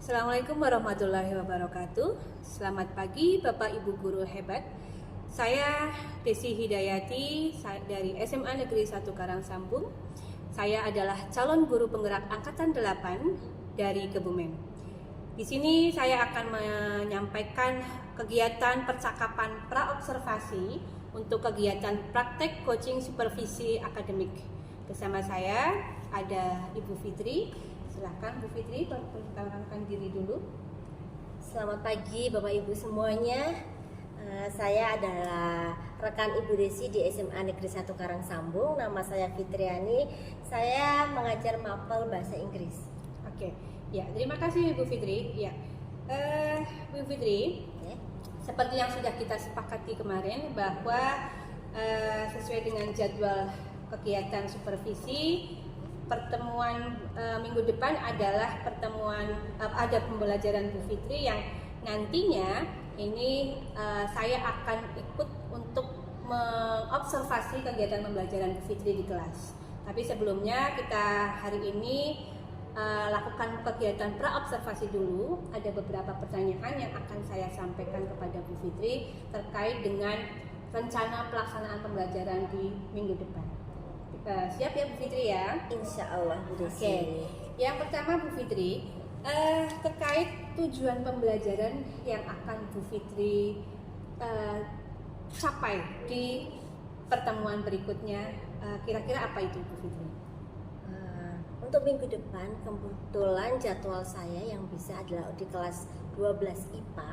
Assalamualaikum warahmatullahi wabarakatuh. Selamat pagi Bapak Ibu guru hebat. Saya Desi Hidayati dari SMA Negeri 1 Karangsambung. Saya adalah calon guru penggerak angkatan 8 dari Kebumen. Di sini saya akan menyampaikan kegiatan percakapan praobservasi untuk kegiatan praktek coaching supervisi akademik. Bersama saya ada Ibu Fitri. Silahkan Bu Fitri, perkenalkan diri dulu. Selamat pagi Bapak Ibu semuanya. Saya adalah rekan Ibu Desi di SMA Negeri 1 Karangsambung. Nama saya Fitriani. Saya mengajar mapel bahasa Inggris. Oke, ya terima kasih Bu Fitri. Ya, Bu Fitri, seperti yang sudah kita sepakati kemarin bahwa sesuai dengan jadwal kegiatan supervisi, pertemuan minggu depan adalah pertemuan ada pembelajaran Bu Fitri yang nantinya ini saya akan ikut untuk mengobservasi kegiatan pembelajaran Bu Fitri di kelas. Tapi sebelumnya kita hari ini lakukan kegiatan praobservasi dulu. Ada beberapa pertanyaan yang akan saya sampaikan kepada Bu Fitri terkait dengan rencana pelaksanaan pembelajaran di minggu depan. Siap ya Bu Fitri ya? Insya Allah Bu Desi. Oke. Yang pertama Bu Fitri, terkait tujuan pembelajaran yang akan Bu Fitri capai di pertemuan berikutnya, kira-kira apa itu Bu Fitri? Untuk minggu depan kebetulan jadwal saya yang bisa adalah di kelas 12 IPA.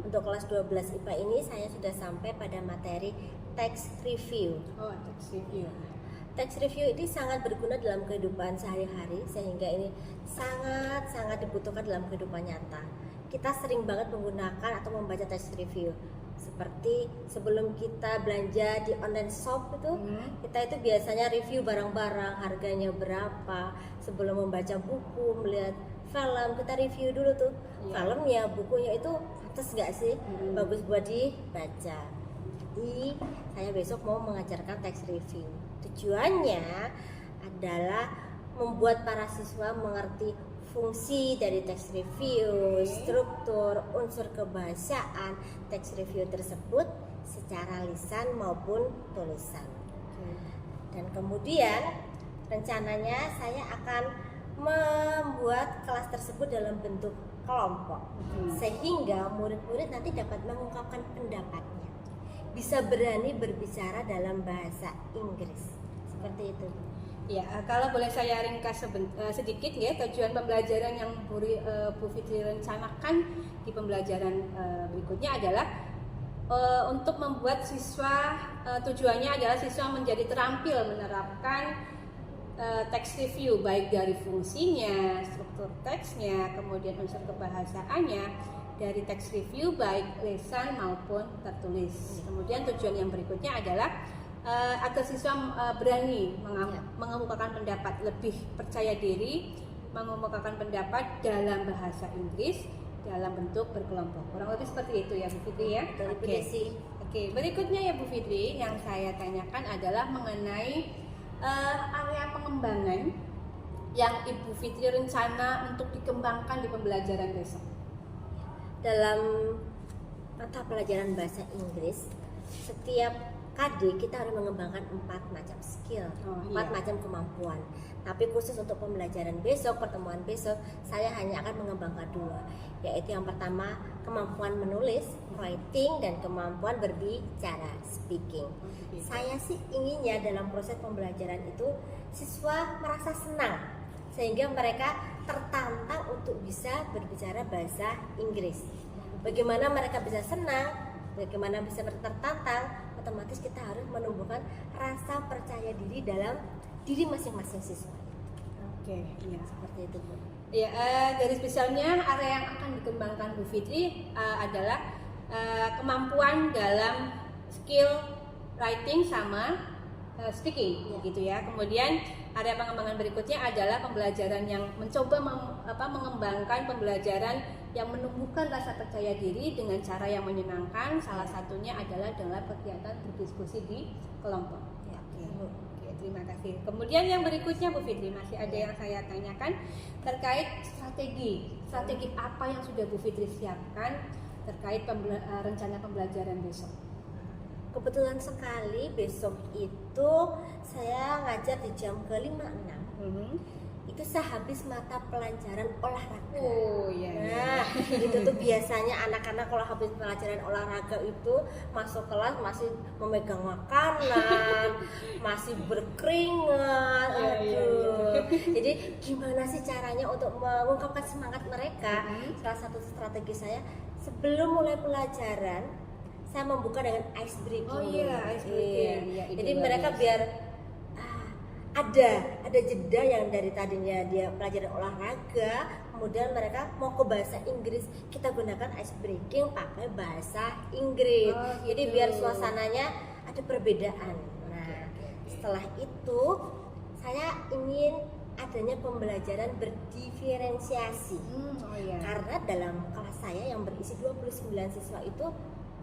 Untuk kelas 12 IPA ini saya sudah sampai pada materi text review. Oh, text review. Text review ini sangat berguna dalam kehidupan sehari-hari, sehingga ini sangat dibutuhkan dalam kehidupan nyata. Kita sering banget menggunakan atau membaca text review. Seperti sebelum kita belanja di online shop itu, kita itu biasanya review barang-barang, harganya berapa. Sebelum membaca buku, melihat film, kita review dulu tuh filmnya, bukunya itu pantas nggak sih, bagus buat dibaca. Jadi saya besok mau mengajarkan text review. Tujuannya adalah membuat para siswa mengerti fungsi dari text review, struktur, unsur kebahasaan text review tersebut secara lisan maupun tulisan. Dan kemudian rencananya saya akan membuat kelas tersebut dalam bentuk kelompok, sehingga murid-murid nanti dapat mengungkapkan pendapatnya, bisa berani berbicara dalam bahasa Inggris. Seperti itu. Ya, kalau boleh saya ringkas sedikit ya, tujuan pembelajaran yang Bu Fitri rencanakan di pembelajaran berikutnya adalah untuk membuat siswa, tujuannya adalah siswa menjadi terampil menerapkan text review, baik dari fungsinya, struktur teksnya, kemudian unsur kebahasaannya dari text review baik lisan maupun tertulis. Kemudian tujuan yang berikutnya adalah agar siswa berani mengemukakan pendapat, lebih percaya diri mengemukakan pendapat dalam bahasa Inggris dalam bentuk berkelompok. Kurang lebih seperti itu ya Bu Fitri ya. Oke, berikutnya ya Bu Fitri yang saya tanyakan adalah mengenai area pengembangan yang Ibu Fitri rencana untuk dikembangkan di pembelajaran besok. Dalam mata pelajaran bahasa Inggris, setiap KD kita harus mengembangkan 4 macam skill, 4 macam kemampuan. Tapi khusus untuk pembelajaran besok, pertemuan besok, saya hanya akan mengembangkan 2, yaitu yang pertama kemampuan menulis, writing, dan kemampuan berbicara, speaking. Saya sih inginnya dalam proses pembelajaran itu siswa merasa senang sehingga mereka tertantang untuk bisa berbicara bahasa Inggris. Bagaimana mereka bisa senang, bagaimana bisa tertantang, otomatis kita harus menumbuhkan rasa percaya diri dalam diri masing-masing siswa. Oke, iya. Seperti itu, Bu. Ya, dari spesialnya area yang akan dikembangkan Bu Fitri adalah kemampuan dalam skill writing sama speaking, gitu ya. Kemudian area pengembangan berikutnya adalah pembelajaran yang mencoba mengembangkan pembelajaran yang menumbuhkan rasa percaya diri dengan cara yang menyenangkan. Salah satunya adalah dalam kegiatan berdiskusi di kelompok. Ya. Oke, terima kasih. Kemudian yang berikutnya Bu Fitri, masih ada yang saya tanyakan terkait strategi apa yang sudah Bu Fitri siapkan terkait rencana pembelajaran besok. Kebetulan sekali besok itu saya ngajar di jam ke 5.06. Itu sehabis mata pelajaran olahraga. Oh iya. Nah, itu tuh biasanya anak-anak kalau habis pelajaran olahraga itu masuk kelas masih memegang makanan, masih berkeringat. Aduh. Jadi gimana sih caranya untuk mengungkapkan semangat mereka? Salah satu strategi saya sebelum mulai pelajaran saya membuka dengan ice breaking. Oh iya, ice breaking. Iya. Iya, jadi mereka biar ada jeda yang dari tadinya dia pelajaran olahraga, kemudian mereka mau ke bahasa Inggris, kita gunakan ice breaking pakai bahasa Inggris. Gitu. Jadi biar suasananya ada perbedaan. Nah, setelah itu saya ingin adanya pembelajaran berdiferensiasi. Oh iya. Karena dalam kelas saya yang berisi 29 siswa itu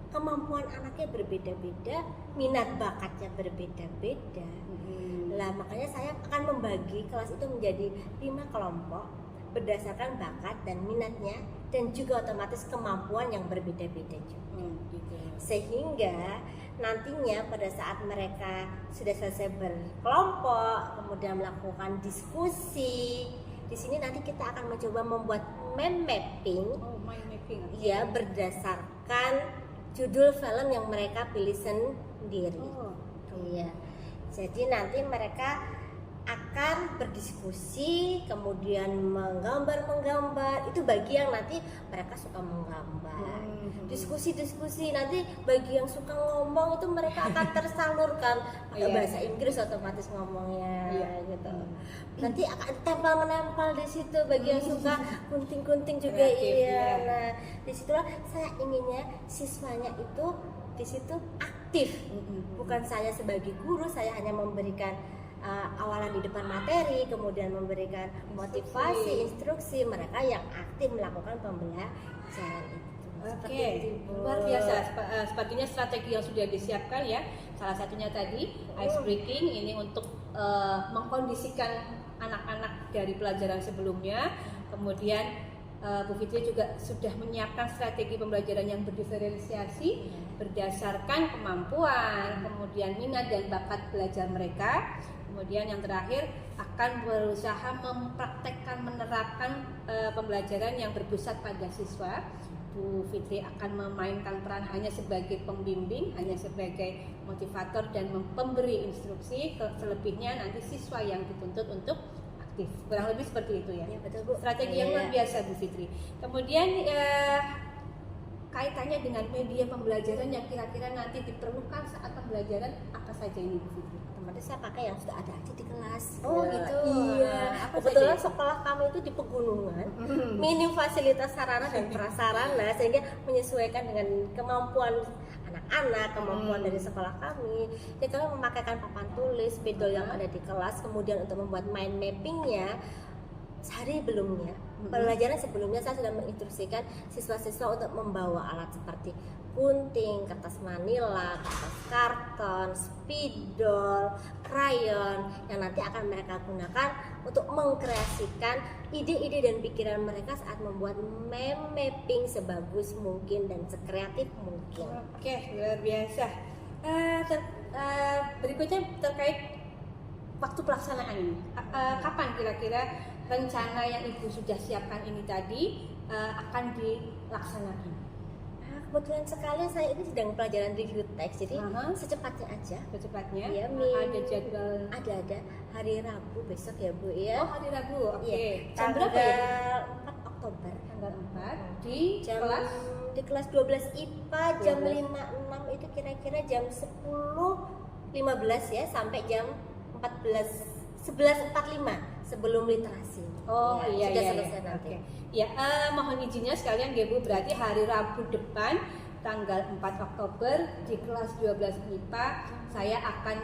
kemampuan anaknya berbeda-beda, minat bakatnya berbeda-beda. Lah makanya saya akan membagi kelas itu menjadi 5 kelompok berdasarkan bakat dan minatnya dan juga otomatis kemampuan yang berbeda-beda juga. Gitu. Sehingga nantinya pada saat mereka sudah selesai berkelompok, kemudian melakukan diskusi, di sini nanti kita akan mencoba membuat mind mapping. Mind mapping. Ya, berdasarkan judul film yang mereka pilih sendiri. Iya. Jadi nanti mereka akan berdiskusi, kemudian menggambar. Itu bagi yang nanti mereka suka menggambar. Diskusi nanti bagi yang suka ngomong itu mereka akan tersalurkan pakai bahasa Inggris otomatis ngomongnya gitu. Nanti akan tempel menempel di situ bagi yang suka gunting-gunting juga. Iya. Nah, disitulah saya inginnya siswanya itu di situ aktif. Bukan saya sebagai guru, saya hanya memberikan awalan di depan materi, kemudian memberikan motivasi, instruksi, mereka yang aktif melakukan pembelajaran itu. Oke, luar biasa. Sepertinya strategi yang sudah disiapkan ya. Salah satunya tadi ice breaking, ini untuk mengkondisikan anak-anak dari pelajaran sebelumnya. Kemudian Bu Fitri juga sudah menyiapkan strategi pembelajaran yang berdiferensiasi berdasarkan kemampuan, kemudian minat dan bakat belajar mereka. Kemudian yang terakhir akan berusaha mempraktekkan, menerapkan pembelajaran yang berpusat pada siswa. Bu Fitri akan memainkan peran hanya sebagai pembimbing, hanya sebagai motivator dan pemberi instruksi. Selebihnya nanti siswa yang dituntut untuk aktif. Kurang lebih seperti itu ya. Ya betul, Bu. Strategi yang luar biasa Bu Fitri. Kemudian kaitannya dengan media pembelajaran yang kira-kira nanti diperlukan saat pembelajaran apa saja ini Bu Fitri? Otomatis saya pakai yang sudah ada aja di kelas. Oh gitu. Iya. Apa Kebetulan saja? sekolah kami itu di pegunungan, minim fasilitas sarana dan prasarana sehingga menyesuaikan dengan kemampuan anak-anak, kemampuan dari sekolah kami. Jadi kami memakaikan papan tulis, spidol yang ada di kelas, kemudian untuk membuat mind mappingnya sehari sebelumnya. Pelajaran sebelumnya saya sudah menginstruksikan siswa-siswa untuk membawa alat seperti gunting, kertas manila, kertas karton, spidol, krayon yang nanti akan mereka gunakan untuk mengkreasikan ide-ide dan pikiran mereka saat membuat mind mapping sebagus mungkin dan sekreatif mungkin. Oke, luar biasa. Berikutnya terkait waktu pelaksanaan ini. Kapan kira-kira rencana yang Ibu sudah siapkan ini tadi akan dilaksanakan? Kebetulan sekali saya ini sedang pelajaran review teks, jadi secepatnya aja. Secepatnya? Ya, ada jadwal? Ada. hari Rabu besok ya Bu ya. Oh, hari Rabu. Oke. Iya, Jam berapa ya? tanggal 4 Oktober. Tanggal 4 di Jam kelas di kelas 12 IPA jam 12. 5.6 itu kira-kira jam 10.15 ya sampai jam 11.45 sebelum literasi. Oh Ya, iya sudah iya. selesai Iya. nanti. Oke. Ya, mohon izinnya sekalian ya Bu, berarti hari Rabu depan tanggal 4 Oktober di kelas 12 IPA saya akan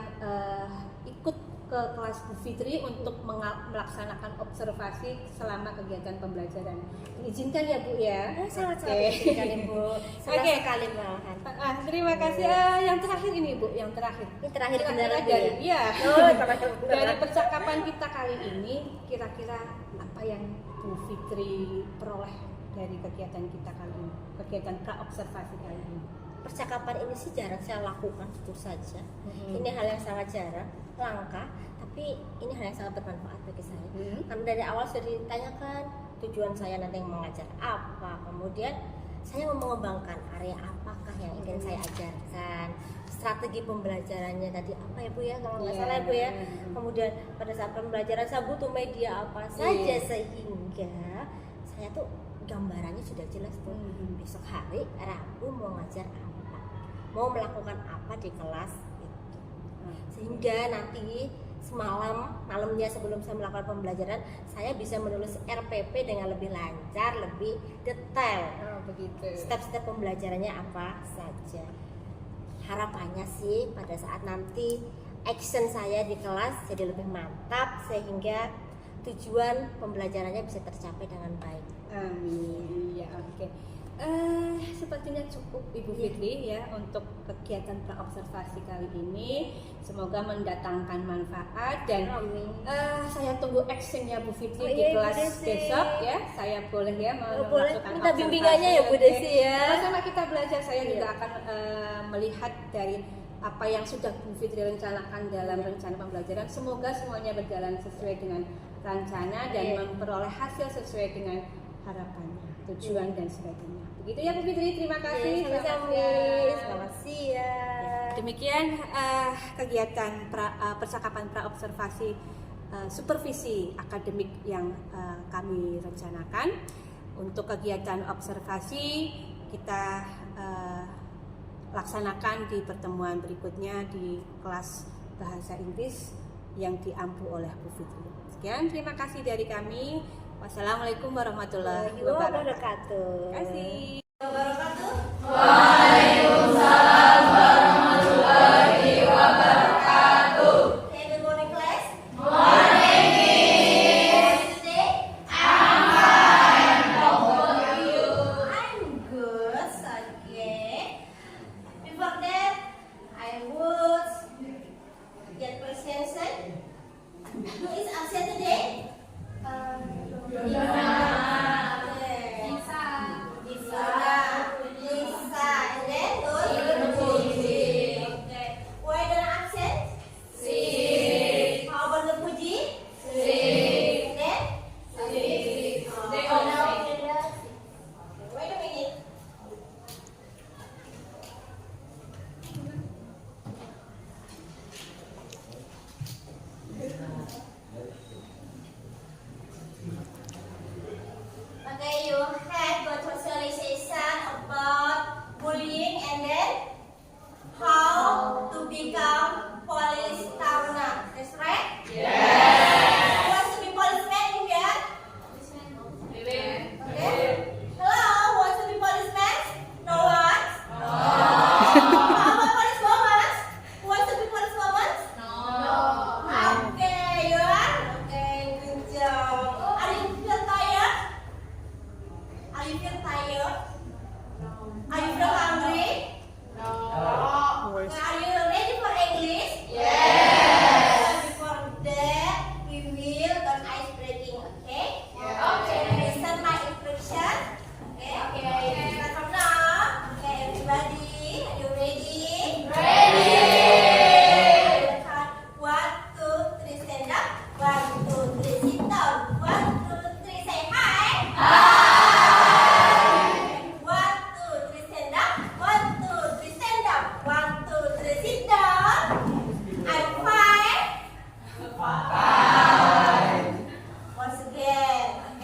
ikut ke kelas Bu Fitri untuk melaksanakan observasi selama kegiatan pembelajaran. Diizinkan ya Bu ya? Sangat-sangat Oke. diizinkan Ibu. Senang Oke. sekali malahan. Terima kasih. Yang terakhir ini Bu, yang terakhir. Ini terakhir Kira-kira beneran dari ya? iya. Oh, terakhir Dari beneran. percakapan kita kali ini, kira-kira apa yang Bu Fitri peroleh dari kegiatan kita kali ini, kegiatan pra-observasi kali ini? Percakapan ini sih jarang saya lakukan, tentu saja. Mhm. Ini hal yang sangat jarang, langka, tapi ini hal yang sangat bermanfaat bagi saya. Karena dari awal sudah ditanyakan tujuan saya nanti mengajar apa, kemudian saya mau mengembangkan area apakah yang ingin saya ajarkan, strategi pembelajarannya tadi apa ya Bu ya, kalau nggak Iya. salah ya Bu ya. Kemudian pada saat pembelajaran saya butuh media apa saja, Iya. sehingga saya tuh gambarannya sudah jelas tuh. Besok hari Rabu mau ngajar apa, mau melakukan apa di kelas itu, sehingga nanti malamnya sebelum saya melakukan pembelajaran saya bisa menulis RPP dengan lebih lancar, lebih detail. Oh, begitu. Step-step pembelajarannya apa saja. Harapannya sih pada saat nanti action saya di kelas jadi lebih mantap sehingga tujuan pembelajarannya bisa tercapai dengan baik. Amin. Ya, oke. Sepertinya cukup Ibu Fitri ya untuk kegiatan pra-observasi kali ini. Semoga mendatangkan manfaat dan Amin. saya tunggu actionnya Bu Fitri Oh, di iya, Ibu kelas Desi. besok ya. Saya boleh ya Boleh melakukan minta observasi. bimbingannya ya Bu Oke. Desi ya. Sama-sama kita belajar. Saya Iya. juga akan melihat dari apa yang sudah Bu Fitri rencanakan dalam rencana pembelajaran. Semoga semuanya berjalan sesuai dengan rencana dan Iya. memperoleh hasil sesuai dengan harapannya, tujuan dan sebagainya. Begitu ya Bu Fitri, terima kasih. Sama-sama. Selamat siang. Selamat siang. Demikian kegiatan percakapan pra-observasi supervisi akademik yang kami rencanakan. Untuk kegiatan observasi kita laksanakan di pertemuan berikutnya di kelas bahasa Inggris yang diampu oleh Bu Fitri. Sekian, terima kasih dari kami. Wassalamualaikum warahmatullahi wabarakatuh. Terima kasih. Okay, good morning class. Morning, Miss. Today? I'm fine. How about you? I'm good. Okay. Before that, I would get presentation. Who is absent today? Lisa. Okay. Lisa. And then who?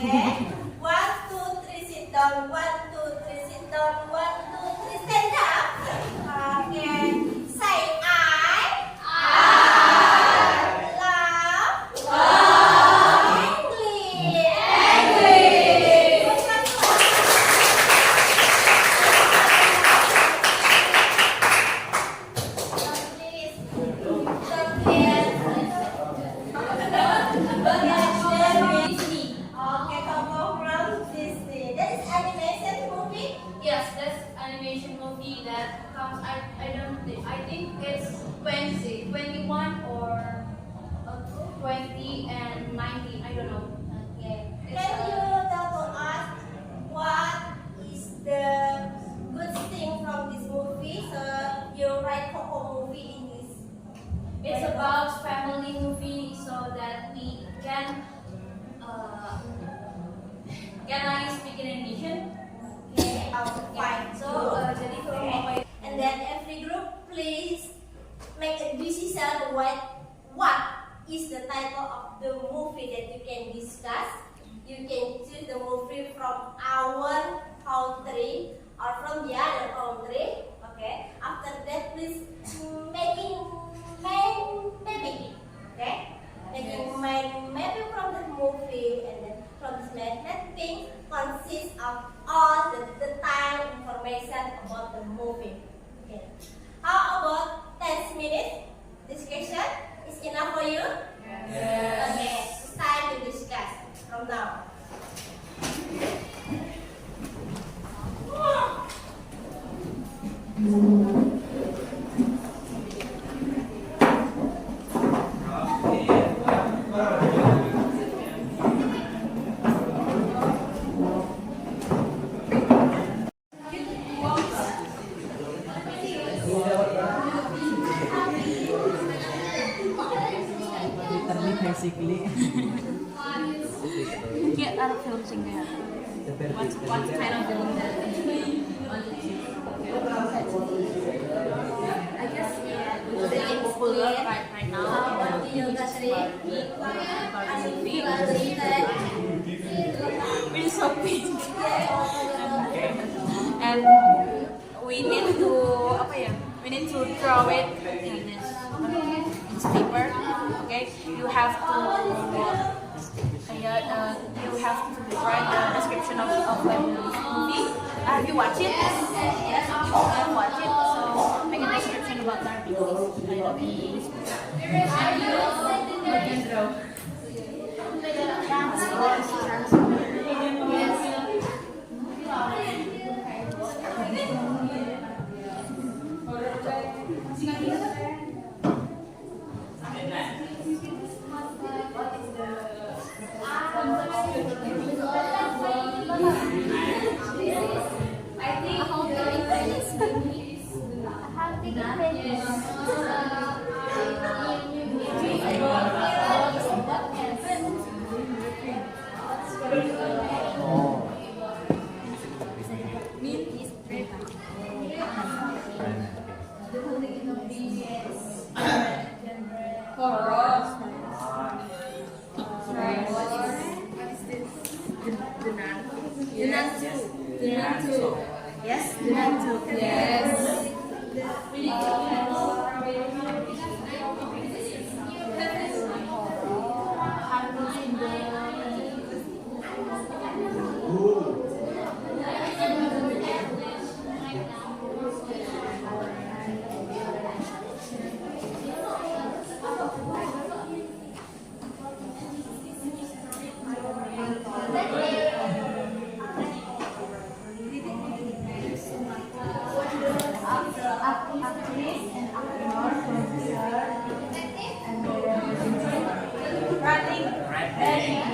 Okay. 1, 2, 3, sit down. 1, 2, 3, sit down. 1, 2, 3, stand up. Okay. Say I love English. Okay, come from Disney. That is animation movie. Yes, that's animation movie that comes. I think it's 21 or 20 and 19. I don't know. Okay. It's, Can you tell to us what is the good thing from this movie? So you write Coco movie in this. It's about family movie so that we can I speak in Indonesian? Okay, fine. So jadi kalau mau main And then every group please make a decision what is the title of the movie that you can discuss. You can choose the movie from our country or from the other country. Okay. After that, please making maybe. Okay. Making maybe from the movie, and then from this mapping consists of all the detailed information about the movie. Okay. How about 10 minutes discussion? Is enough for you? Yes. Okay. It's time to discuss from now. Basically, get out of film singer. What kind of film that? I guess it's popular right now. We're so pink. And we need to draw it in this paper. Okay, you have to write the description of the movie. Have you watched it? Yes, you have watched it. So make a description about that movie. Yes, Running.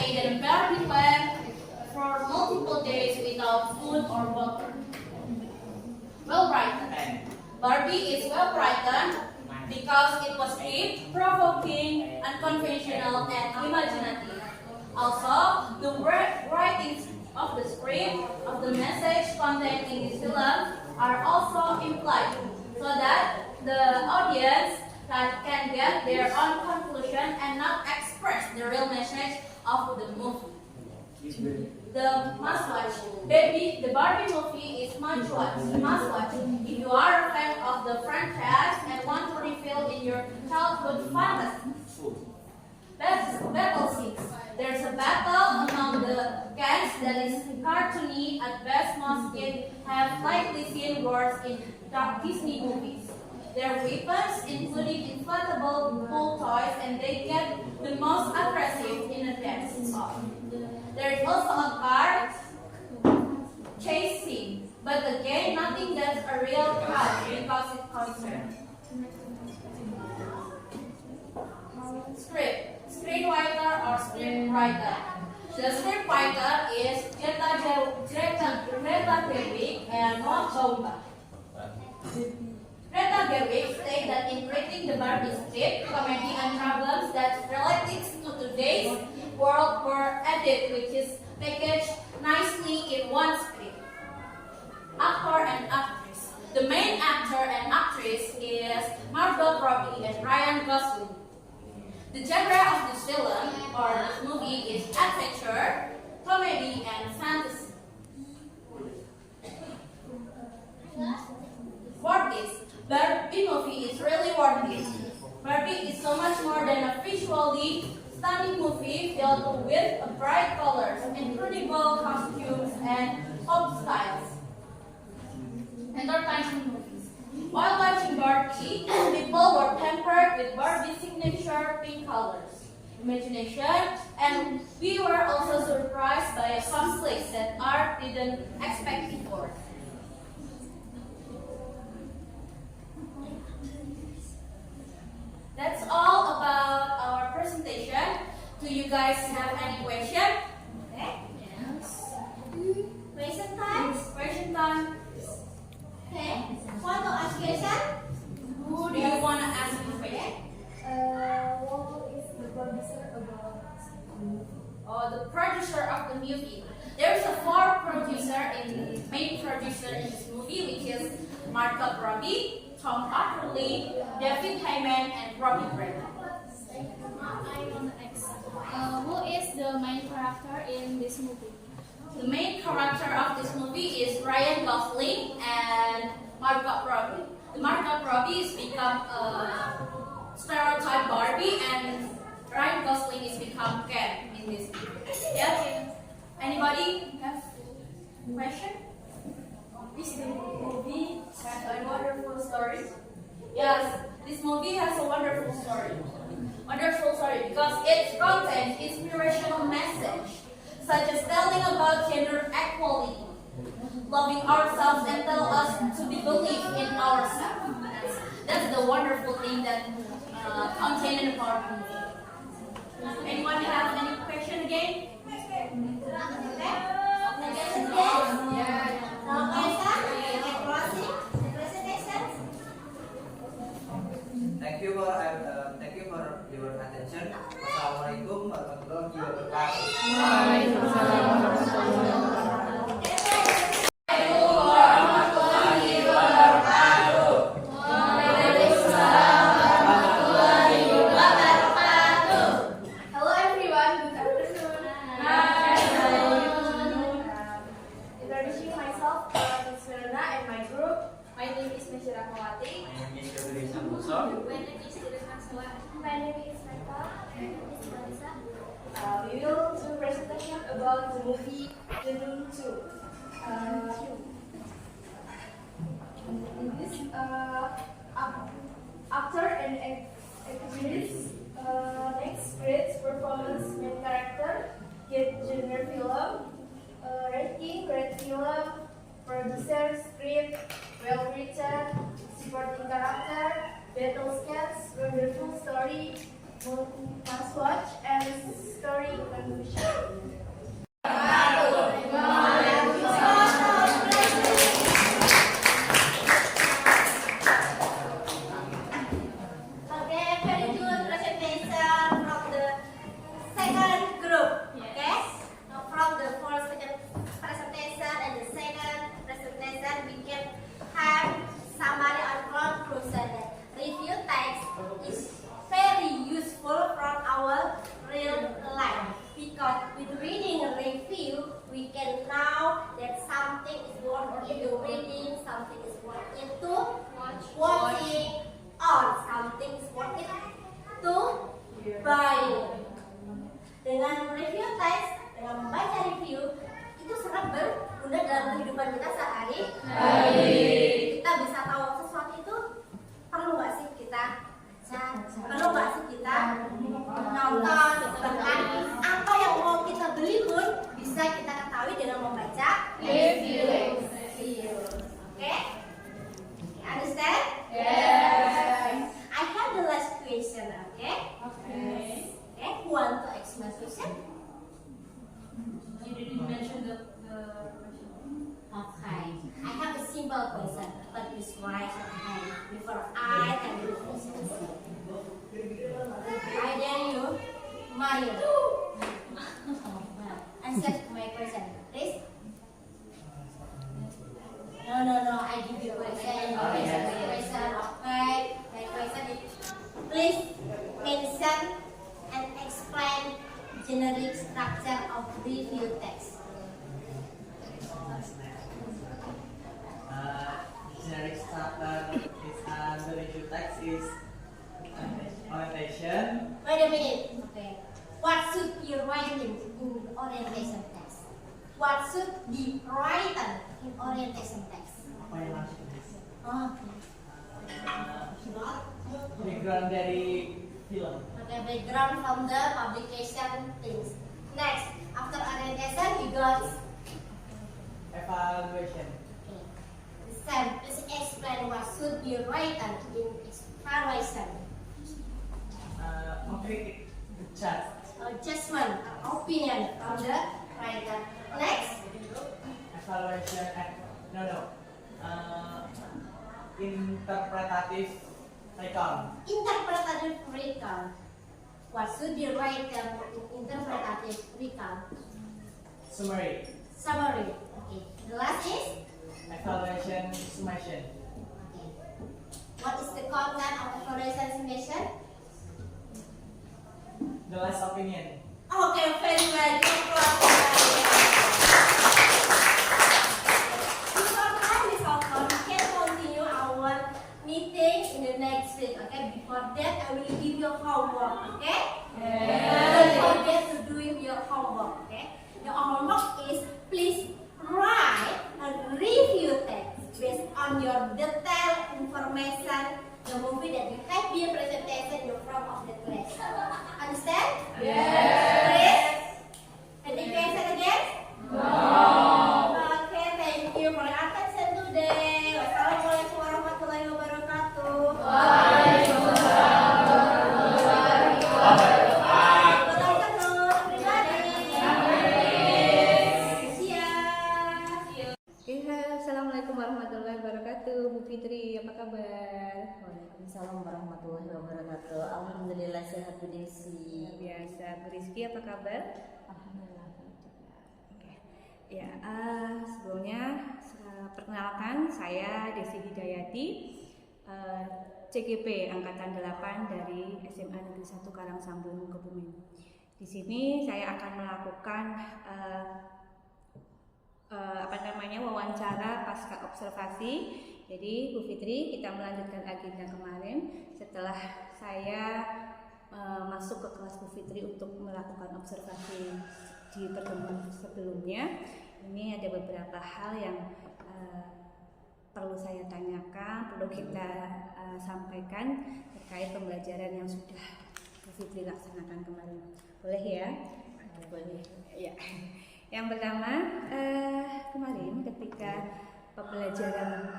ate in a Barbie land for multiple days without food or water. Well brightened. Barbie is well brightened because it was deep, provoking, unconventional, and imaginative. Also, the writings of the script, of the message contained in this film are also implied, so that the audience can get their own conclusion and not express the real message of the movie. The must-watch. The Barbie movie is must-watch. If you are a fan of the franchise and want to refill in your childhood fantasy. Battle scenes. There's a battle among the gangs that is cartoony at best. Most kids have likely seen wars in Disney movies. Their weapons, including inflatable pool toys, and they get the most aggressive in a dance off. There is also a car chase scene, but again, nothing that's a real car because it's concerned. Screenwriter or scriptwriter. The scriptwriter is Greta Gerwig and Noah Baumbach. Greta Gerwig stated that in creating the Barbie script, comedy and problems that relate to today's world were added, which is packaged nicely in one script. Actor and actress. The main actor and actress is Margot Robbie and Ryan Gosling. The genre of this film or this movie is adventure, comedy, and fantasy. Worth it. Barbie movie is really worth it. Barbie is so much more than a visually stunning movie filled with bright colors, incredible costumes, and pop styles. Entertainment movies. While watching Barbie, people were pampered with Barbie's signature pink colors, imagination, and we were also surprised by a conflict that art didn't expect before. That's all about our presentation. Do you guys have any question? Okay. Yes. Question time? Question time. Okay. Want to ask question? Who do you want to ask the question? What is the producer about? The producer of the movie. There's a main producer in this movie, which is Margot Robbie, Tom Arthurly, David Hyman, and Robbie Brennan. Who is the main character in this movie? The main character of this movie is Ryan Gosling and Margot Robbie. The Margot Robbie has become a stereotype Barbie, and Ryan Gosling is become Ken in this movie. Yeah. Anybody have question? This movie has a wonderful story. Yes, this movie has a wonderful story. Wonderful story because it contains inspirational message, such as telling about gender equality, loving ourselves, and tell us to be believe in ourselves. That's the wonderful thing that contained in the Barbie movie. Anyone have any question again? Thank you for your attention. Wassalamualaikum warahmatullahi wabarakatuh. Hello everyone, good afternoon. Introducing myself, it's Verona and my group. My name is Mesya Rahmawati. My name is Gabriel Sambuso. My name is Michael. We will do a presentation about the movie The Room 2. In this actor and actress next great performance main character, get genre film, rating, great film, producer, script, well written, supporting character, battle skills, wonderful story, must watch, and story conclusion. text, dengan membaca review itu sangat berguna dalam kehidupan kita sehari-hari. Kita bisa tahu sesuatu itu perlu nggak sih kita nonton, bahkan apa yang mau kita beli pun bisa kita ketahui dengan membaca review. Oke? Understand? Yes. I have the last question. Okay? Who want to ask my question? You didn't mention the question. Okay. I have a simple question, but please raise your hand before I can do the question. I dare you, Mario. Answer my question, please. No. I give you question. Question. Okay. My question is, please mention and explain generic structure of review text. Generic structure is the review text is orientation. Wait a minute. Okay. What should be written in orientation text? What should be written in orientation text? Background dari film. Okay, background from the publication things. Next, after orientation we got Evaluation. okay. Sam, please explain what should be written in evaluation. Mengkritik, judge. Adjustment, opinion from the writer. Next, Evaluation. Interpretative recall. interpretative recall. What should be written in interpretative recall? Summary. Summary. Okay. The last is Evaluation summation. okay. What is the content of evaluation summation? The last opinion. Okay, very well. Before we can continue our meeting in the next week. Okay. Before that, I will give you homework. Okay. Don't forget to do your homework. Okay. Your homework is please write a review text based on your detailed information, the movie that you have been presentation in front of the class. Understand? Yes. Any question again? No. Okay, thank you for your attention today. Wassalamualaikum warahmatullahi wabarakatuh. Good afternoon, everybody. Siap. Assalamualaikum warahmatullahi wabarakatuh. Bu Fitri, apa kabar? Waalaikumsalam warahmatullahi wabarakatuh. Alhamdulillah sehat Bu Desi. Luar biasa. Bu Rizky, apa kabar? Alhamdulillah. Oke. Ya, sebelumnya perkenalkan saya Desi Hidayati, CGP Angkatan 8 dari SMA Negeri 1 Karangsambung, Kebumen. Di sini saya akan melakukan wawancara pasca observasi. Jadi Bu Fitri, kita melanjutkan agenda kemarin setelah saya masuk ke kelas Bu Fitri untuk melakukan observasi di pertemuan sebelumnya. Ini ada beberapa hal yang perlu saya tanyakan, perlu kita sampaikan terkait pembelajaran yang sudah Bu Fitri laksanakan kemarin. Boleh ya? Boleh. Ya. Yang pertama, kemarin ketika pembelajaran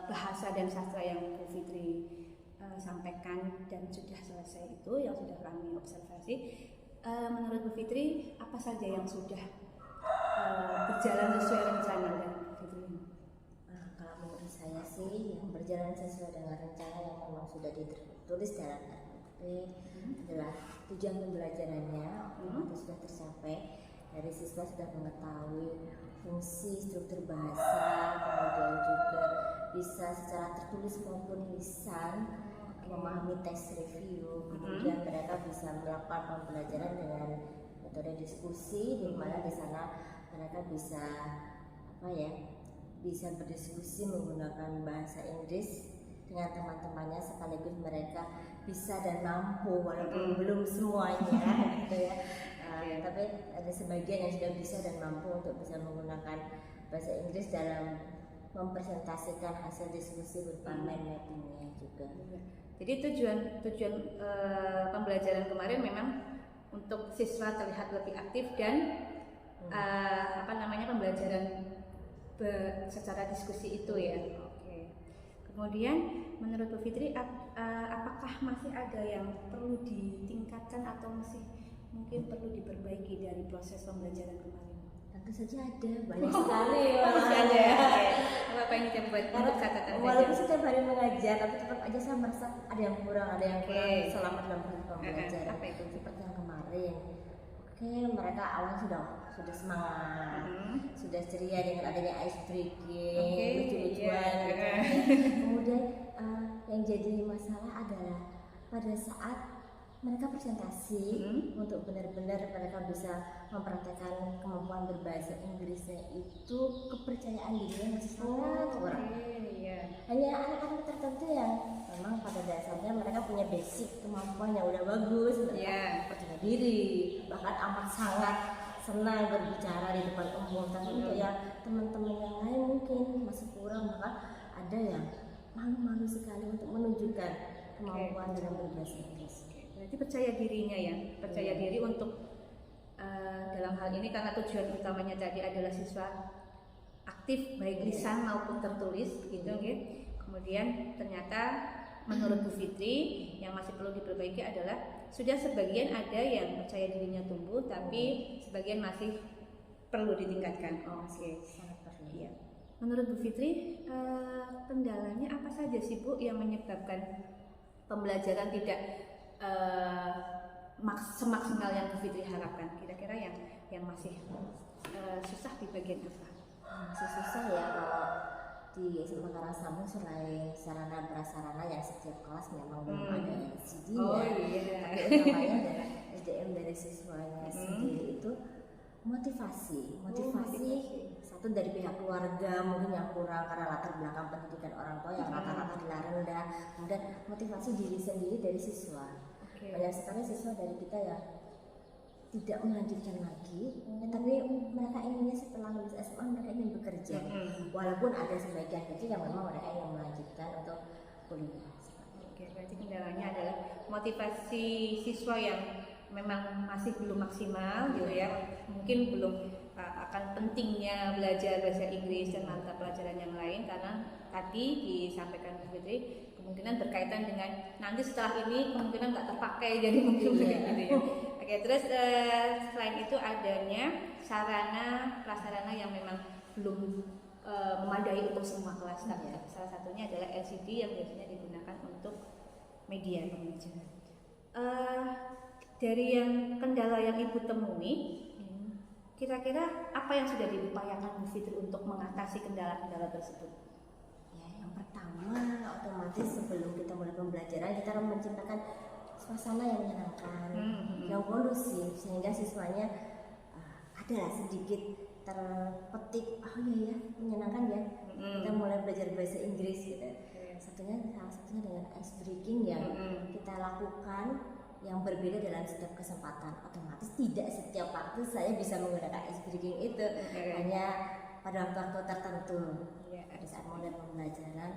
bahasa dan sastra yang Bu Fitri sampaikan dan sudah selesai itu, yang sudah kami observasi, menurut Bu Fitri apa saja yang sudah berjalan sesuai rencana dan Bu Fitri? Kalau menurut saya sih yang berjalan sesuai dengan rencana yang memang sudah ditulis dalam RPP adalah tujuan pembelajarannya itu sudah tercapai. Dari siswa sudah mengetahui fungsi struktur bahasa, kemudian juga bisa secara tertulis maupun lisan memahami teks review, kemudian mereka bisa melakukan pembelajaran dengan metode diskusi, di mana di sana mereka bisa bisa berdiskusi menggunakan bahasa Inggris dengan teman-temannya, sekaligus mereka bisa dan mampu walaupun belum semuanya gitu ya ya. Tapi ada sebagian yang sudah bisa dan mampu untuk bisa menggunakan bahasa Inggris dalam mempresentasikan hasil diskusi berupa mind mappingnya juga. Jadi tujuan pembelajaran kemarin memang untuk siswa terlihat lebih aktif dan pembelajaran secara diskusi itu ya. Oke. Kemudian menurut Bu Fitri apakah masih ada yang perlu ditingkatkan atau masih mungkin perlu diperbaiki dari proses pembelajaran kemarin? Tentu saja ada, banyak sekali. Masih ada ya. Apa yang kita buat untuk catatan Walaupun saja? setiap hari mengajar, tapi tetap aja saya merasa ada yang kurang selama dalam proses pembelajaran. Apa itu? Seperti yang kemarin. Oke, mereka awalnya sudah semangat, sudah ceria dengan adanya ice breaking, lucu-lucuan gitu. Kemudian yang jadi masalah adalah pada saat mereka presentasi untuk benar-benar mereka bisa mempraktekkan kemampuan berbahasa Inggrisnya itu kepercayaan dirinya masih sangat kurang. Hanya anak-anak tertentu yang memang pada dasarnya mereka punya basic kemampuan yang udah bagus, mereka percaya diri, bahkan amat sangat senang berbicara di depan umum. Tapi untuk yang teman-teman yang lain mungkin masih kurang, maka ada yang malu-malu sekali untuk menunjukkan kemampuan dalam berbahasa Inggris. Berarti percaya dirinya ya, percaya diri untuk dalam hal ini karena tujuan utamanya tadi adalah siswa aktif baik lisan maupun tertulis gitu ya. Kemudian ternyata menurut Bu Fitri yang masih perlu diperbaiki adalah sudah sebagian ada yang percaya dirinya tumbuh tapi sebagian masih perlu ditingkatkan. Oke. Sangat perlu. Iya. Menurut Bu Fitri kendalanya apa saja sih Bu yang menyebabkan pembelajaran tidak semaksimal yang Bu Fitri harapkan? Kira-kira yang masih susah di bagian apa? Masih susah ya kalau di SMA Karangsambung selain sarana prasarana yang setiap kelas memang belum ada LCD tapi utamanya adalah SDM dari siswanya sendiri itu motivasi satu dari pihak keluarga mungkin yang kurang karena latar belakang pendidikan orang tua yang rata-rata adalah rendah, kemudian motivasi diri sendiri dari siswa. Banyak sekali siswa dari kita ya tidak melanjutkan lagi, tapi mereka inginnya setelah lulus SMA mereka ingin bekerja, walaupun ada sebagian kecil yang memang mereka ingin melanjutkan untuk kuliah. Oke, berarti kendalanya adalah motivasi siswa yang memang masih belum maksimal gitu ya, mungkin belum akan pentingnya belajar bahasa Inggris dan mata pelajaran yang lain karena tadi disampaikan Bu Fitri kemungkinan berkaitan dengan nanti setelah ini kemungkinan nggak terpakai jadi mungkin begitu ya. Oke, terus selain itu adanya sarana prasarana yang memang belum memadai untuk semua kelas. Salah satunya adalah LCD yang biasanya digunakan untuk media pembelajaran. Dari yang kendala yang Ibu temui, kira-kira apa yang sudah diupayakan Bu Fitri untuk mengatasi kendala-kendala tersebut? Ya, yang pertama otomatis sebelum kita mulai pembelajaran kita harus menciptakan suasana yang menyenangkan, yang kondusif sehingga siswanya adalah sedikit terpetik, oh iya ya menyenangkan ya, kita mulai belajar bahasa Inggris gitu. Salah satunya dengan ice breaking yang kita lakukan yang berbeda dalam setiap kesempatan. Otomatis tidak setiap waktu saya bisa menggunakan ice breaking itu, hanya pada waktu-waktu tertentu pada saat mulai pembelajaran.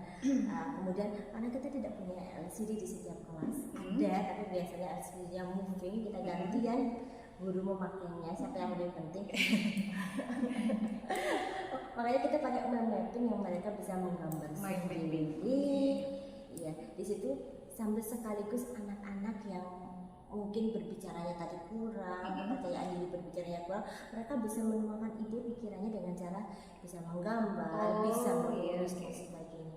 Kemudian karena kita tidak punya LCD di setiap kelas, ada tapi biasanya LCD yang moving kita gantian, guru memakainya siapa yang lebih penting. Makanya kita pakai mind mapping yang mereka bisa menggambar sendiri. Iya, di situ sambil sekaligus anak-anak yang mungkin berbicaranya tadi kurang, kepercayaan diri berbicaranya kurang, mereka bisa menuangkan ide pikirannya dengan cara bisa menggambar, bisa menulis dan sebagainya.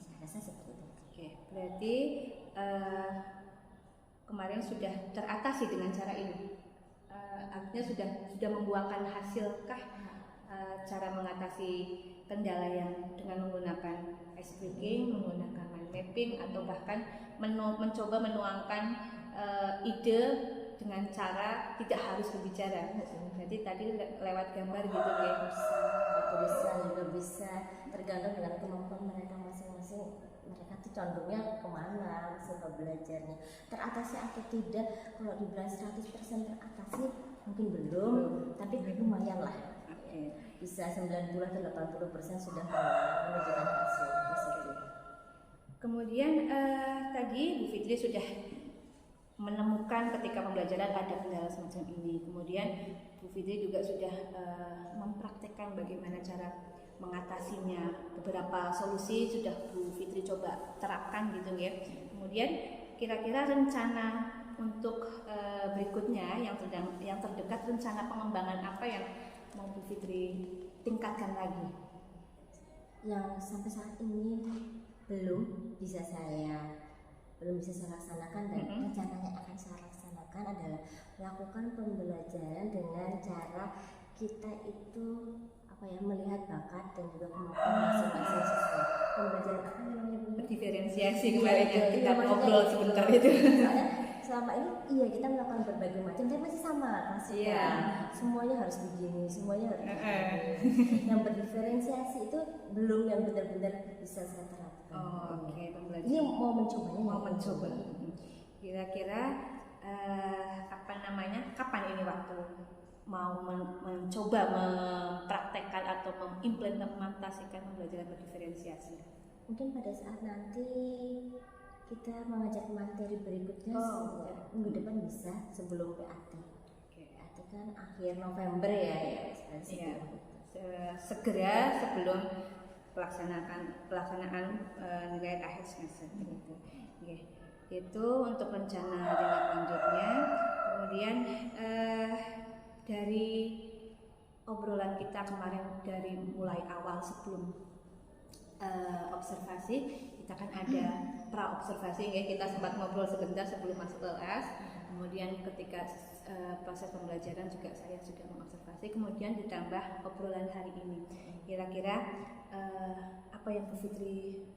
Saya rasa seperti itu. Oke, berarti kemarin sudah teratasi dengan cara ini. Artinya sudah membuahkan hasilkah cara mengatasi kendala yang dengan menggunakan ice breaking, menggunakan mind mapping atau bahkan mencoba menuangkan ide dengan cara tidak harus berbicara. Jadi tadi lewat gambar gitu ya. Bisa juga bisa tergantung dengan kemampuan mereka masing-masing. Mereka tuh condongnya kemana suka belajarnya, teratasi atau tidak. Kalau dibilang 100% teratasi mungkin belum, tapi lumayan lah. Oke. Bisa 90 atau 80% sudah menunjukkan hasil positif. Kemudian tadi Bu Fitri sudah menemukan ketika pembelajaran ada kendala semacam ini. Kemudian Bu Fitri juga sudah mempraktekkan bagaimana cara mengatasinya. Beberapa solusi sudah Bu Fitri coba terapkan gitu ya. Kemudian kira-kira rencana untuk berikutnya yang terdekat, rencana pengembangan apa yang mau Bu Fitri tingkatkan lagi? Yang sampai saat ini belum bisa saya laksanakan dan rencananya akan saya laksanakan adalah melakukan pembelajaran dengan cara kita itu melihat bakat dan juga kemampuan masing-masing siswa. Pembelajaran apa namanya Bu? Diferensiasi kemarin yang kita Iya, maksudnya ngobrol gitu. sebentar itu. Soalnya selama ini kita melakukan berbagai macam, tapi masih sama klasik. Iya. Semuanya harus begini, semuanya harus begini. Yang berdiferensiasi itu belum yang benar-benar bisa saya terapkan. Oh, oke, pembelajaran. Ini mau mencobanya. Mau mencoba. Kira-kira kapan ini waktu mau mencoba mempraktekkan atau mengimplementasikan pembelajaran berdiferensiasi? Mungkin pada saat nanti kita mengajak materi berikutnya minggu depan bisa sebelum PAT. PAT kan akhir November ya. Segera sebelum pelaksanaan nilai akhir semester gitu. Itu untuk rencana tindak lanjutnya. Kemudian dari obrolan kita kemarin, dari mulai awal sebelum observasi, kita kan ada pra observasi ya, kita sempat ngobrol sebentar sebelum masuk kelas. Kemudian ketika proses pembelajaran juga saya sudah mengobservasi, kemudian ditambah obrolan hari ini. Kira-kira apa yang Bu Fitri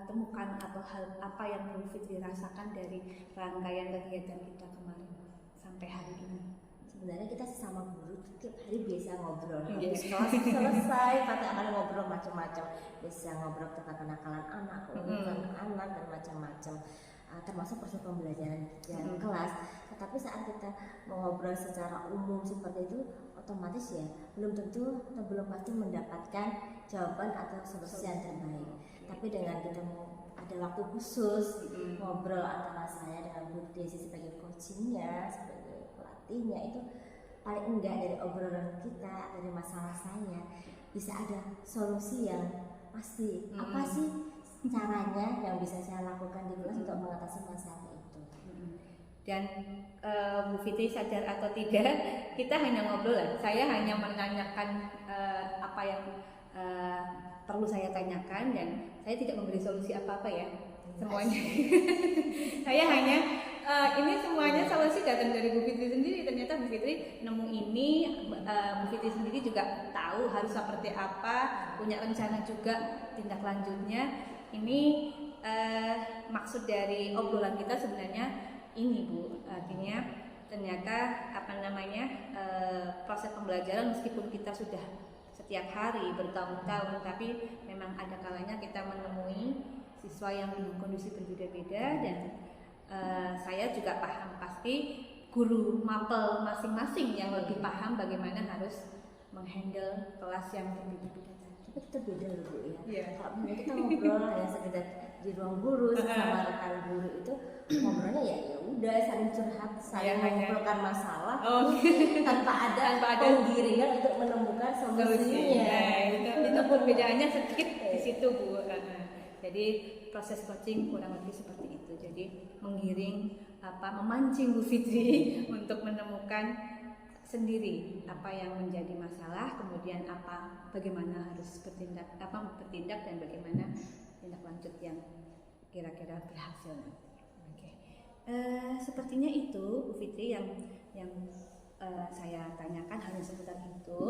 temukan atau hal apa yang Bu Fitri rasakan dari rangkaian kegiatan kita kemarin sampai hari ini? Sebenarnya kita sesama guru tiap hari biasa ngobrol. Habis kelas selesai, pasti akan ngobrol macam-macam. Bisa ngobrol tentang kenakalan anak, keunikan anak dan macam-macam. Termasuk proses pembelajaran di kelas. Tetapi saat kita mengobrol secara umum seperti itu, otomatis ya belum tentu atau belum pasti mendapatkan jawaban atau solusi yang terbaik. Tapi dengan kita ada waktu khusus ngobrol antara saya dengan Bu Desi sebagai coachingnya, sebagai pelatihnya, itu paling enggak dari obrolan kita, dari masalah saya bisa ada solusi yang pasti. Apa sih caranya yang bisa saya lakukan di kelas untuk mengatasi masalah itu? Dan Bu Fitri sadar atau tidak, kita hanya ngobrol lah. Saya hanya menanyakan apa yang perlu saya tanyakan, dan saya tidak memberi solusi apa-apa ya. Semuanya saya hanya ini semuanya solusi datang dari Bu Fitri sendiri. Ternyata Bu Fitri nemu ini, Bu Fitri sendiri juga tahu harus seperti apa, punya rencana juga tindak lanjutnya. Ini maksud dari obrolan kita sebenarnya ini Bu, artinya ternyata proses pembelajaran meskipun kita sudah setiap hari bertahun-tahun, tapi memang ada kalanya kita menemui siswa yang dengan kondisi berbeda-beda, dan saya juga paham pasti guru mapel masing-masing yang lebih paham bagaimana harus menghandle kelas yang berbeda-beda. Tapi kita beda loh Bu ya. Iya. Kalau kita ngobrol hanya sekedar di ruang guru sama rekan guru itu ngobrolnya ya udah saling curhat, saling mengobrolkan masalah tanpa ada penggiringan untuk menemukan solusinya. Itu perbedaannya sedikit di situ Bu. Jadi proses coaching kurang lebih seperti itu. Jadi menggiring memancing Bu Fitri untuk menemukan sendiri apa yang menjadi masalah, kemudian bagaimana harus bertindak dan bagaimana tindak lanjut yang kira-kira berhasil. Oke. Sepertinya itu Bu Fitri yang saya tanyakan hanya seputar itu.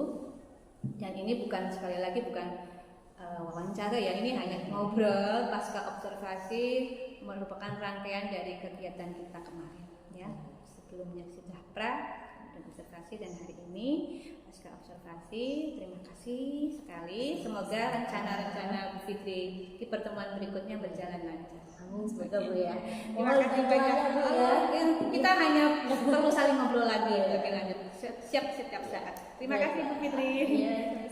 Dan ini sekali lagi bukan wawancara ya, ini hanya ngobrol pasca observasi, merupakan rangkaian dari kegiatan kita kemarin ya. Sebelumnya sudah pra, observasi dan hari ini pasca observasi. Terima kasih sekali. Semoga rencana-rencana Bu Fitri di pertemuan berikutnya berjalan lancar. Amin, semoga Bu ya. Terima Mohon kasih bantuannya, banyak Bu ya. Kita hanya perlu saling ngobrol lagi lebih lanjut. Siap setiap saat. Terima kasih Bu Fitri. Iya,